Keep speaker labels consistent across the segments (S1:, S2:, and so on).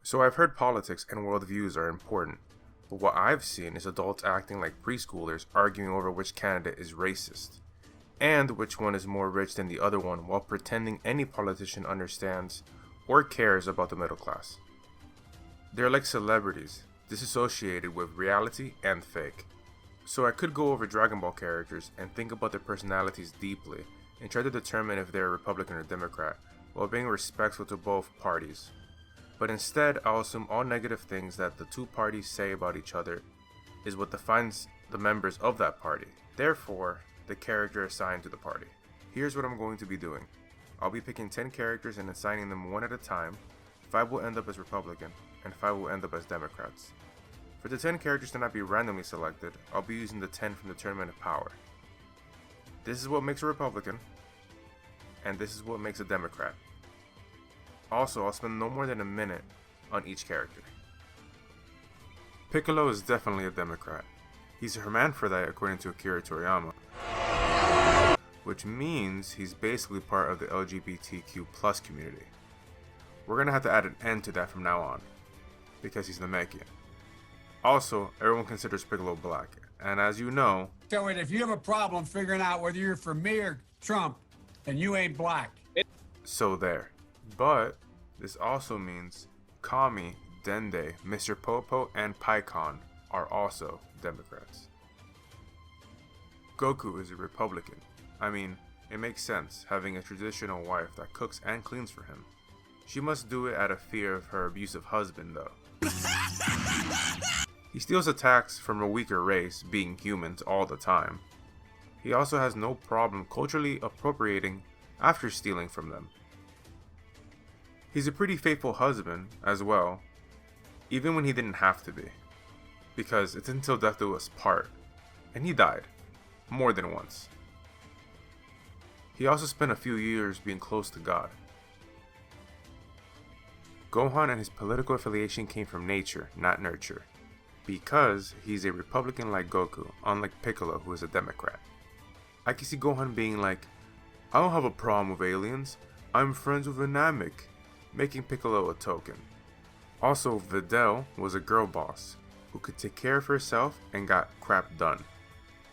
S1: So I've heard politics and worldviews are important, but what I've seen is adults acting like preschoolers arguing over which candidate is racist, and which one is more rich than the other one while pretending any politician understands or cares about the middle class. They're like celebrities, disassociated with reality and fake. So I could go over Dragon Ball characters and think about their personalities deeply and try to determine if they're Republican or Democrat, while being respectful to both parties. But instead, I'll assume all negative things that the two parties say about each other is what defines the members of that party, therefore, the character assigned to the party. Here's what I'm going to be doing. I'll be picking 10 characters and assigning them one at a time. 5 will end up as Republican, and 5 will end up as Democrats. For the 10 characters to not be randomly selected, I'll be using the 10 from the Tournament of Power. This is what makes a Republican, and this is what makes a Democrat. Also, I'll spend no more than a minute on each character. Piccolo is definitely a Democrat. He's a hermaphrodite according to Akira Toriyama, which means he's basically part of the LGBTQ+ community. We're gonna have to add an N to that from now on, because he's Namekian. Also, everyone considers Piccolo black, and as you know...
S2: So if you have a problem figuring out whether you're for me or Trump, then you ain't black.
S1: So there. But this also means Kami, Dende, Mr. Popo, and Pikkon are also Democrats. Goku is a Republican. I mean, it makes sense having a traditional wife that cooks and cleans for him. She must do it out of fear of her abusive husband though. He steals attacks from a weaker race, being humans, all the time. He also has no problem culturally appropriating after stealing from them. He's a pretty faithful husband as well, even when he didn't have to be, because it's until death do us part, and he died, more than once. He also spent a few years being close to God. Gohan and his political affiliation came from nature, not nurture, because he's a Republican like Goku, unlike Piccolo who is a Democrat. I can see Gohan being like, I don't have a problem with aliens, I'm friends with a Namek, making Piccolo a token. Also, Videl was a girl boss, who could take care of herself and got crap done,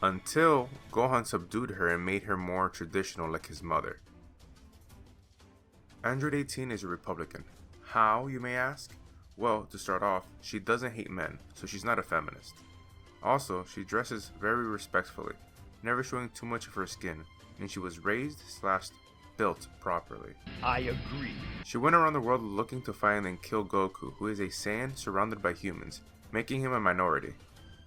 S1: until Gohan subdued her and made her more traditional like his mother. Android 18 is a Republican. How, you may ask? Well, to start off, she doesn't hate men, so she's not a feminist. Also, she dresses very respectfully, never showing too much of her skin, and she was raised/built properly.
S3: I agree.
S1: She went around the world looking to find and kill Goku, who is a Saiyan surrounded by humans, making him a minority.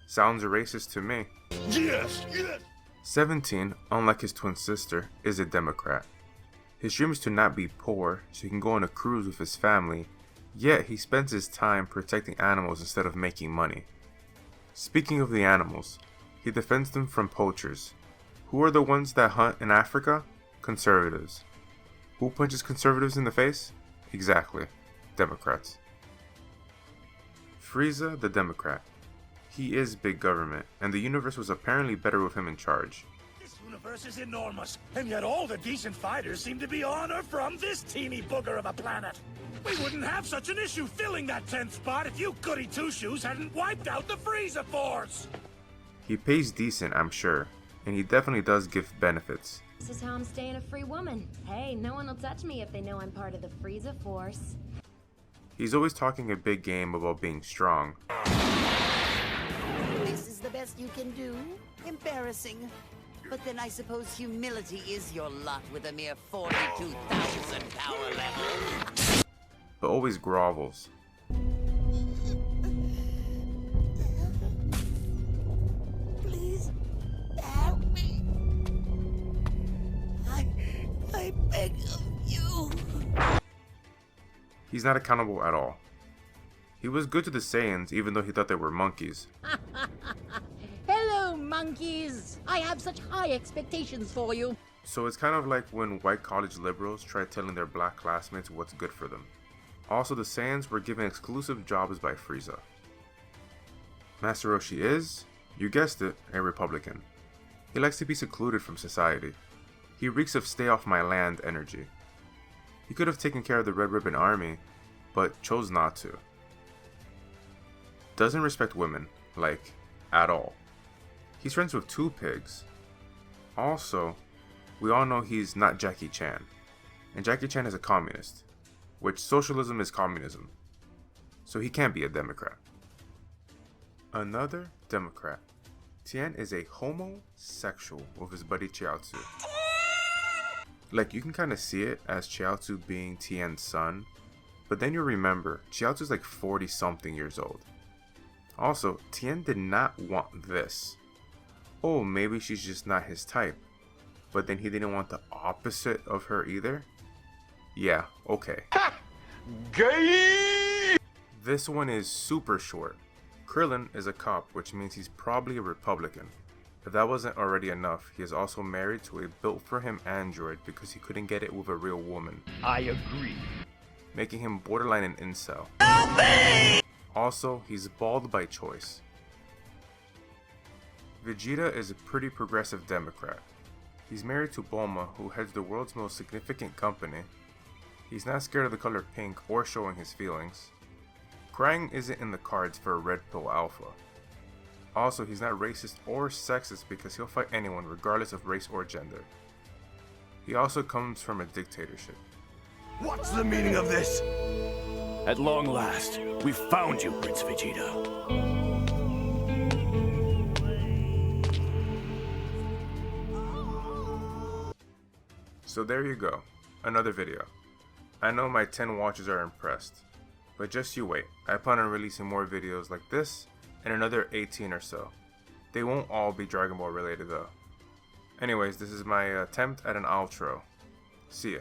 S1: Sounds racist to me.
S3: Yes, yes!
S1: 17, unlike his twin sister, is a Democrat. His dream is to not be poor, so he can go on a cruise with his family, yet he spends his time protecting animals instead of making money. Speaking of the animals, he defends them from poachers. Who are the ones that hunt in Africa? Conservatives. Who punches conservatives in the face? Exactly, Democrats. Frieza the Democrat. He is big government, and the universe was apparently better with him in charge.
S3: This universe is enormous, and yet all the decent fighters seem to be on or from this teeny booger of a planet. We wouldn't have such an issue filling that 10th spot if you goody two-shoes hadn't wiped out the Frieza Force!
S1: He pays decent, I'm sure, and he definitely does give benefits.
S4: This is how I'm staying a free woman. Hey, no one will touch me if they know I'm part of the Frieza Force.
S1: He's always talking a big game about being strong.
S5: This is the best you can do? Embarrassing. But then I suppose humility is your lot with a mere 42,000 power level.
S1: But always grovels.
S5: Please help me. I beg of you.
S1: He's not accountable at all. He was good to the Saiyans even though he thought they were monkeys.
S6: Hello, monkeys! I have such high expectations for you.
S1: So it's kind of like when white college liberals try telling their black classmates what's good for them. Also, the Saiyans were given exclusive jobs by Frieza. Master Roshi is, you guessed it, a Republican. He likes to be secluded from society. He reeks of stay off my land energy. He could have taken care of the Red Ribbon Army, but chose not to. doesn't respect women, like, at all. He's friends with two pigs. Also, we all know he's not Jackie Chan, and Jackie Chan is a communist, which socialism is communism, so he can't be a Democrat. Another Democrat. Tien is a homosexual with his buddy Chiaotzu. Like, you can kind of see it as Chiaotzu being Tien's son, but then you remember, Chiaotzu's like 40 something years old. Also, Tien did not want this. Oh, maybe she's just not his type. But then he didn't want the opposite of her either? Yeah, okay. Ha! Gay! This one is super short. Krillin is a cop, which means he's probably a Republican. If that wasn't already enough, he is also married to a built-for-him android because he couldn't get it with a real woman.
S7: I agree.
S1: Making him borderline an incel. Also, he's bald by choice. Vegeta is a pretty progressive Democrat. He's married to Bulma, who heads the world's most significant company. He's not scared of the color pink or showing his feelings. Krang isn't in the cards for a Red Pill Alpha. Also, he's not racist or sexist because he'll fight anyone regardless of race or gender. He also comes from a dictatorship.
S3: What's the meaning of this? At long last, we've found you, Prince Vegeta.
S1: So there you go, another video. I know my 10 watchers are impressed, but just you wait. I plan on releasing more videos like this and another 18 or so. They won't all be Dragon Ball related though. Anyways, this is my attempt at an outro. See ya.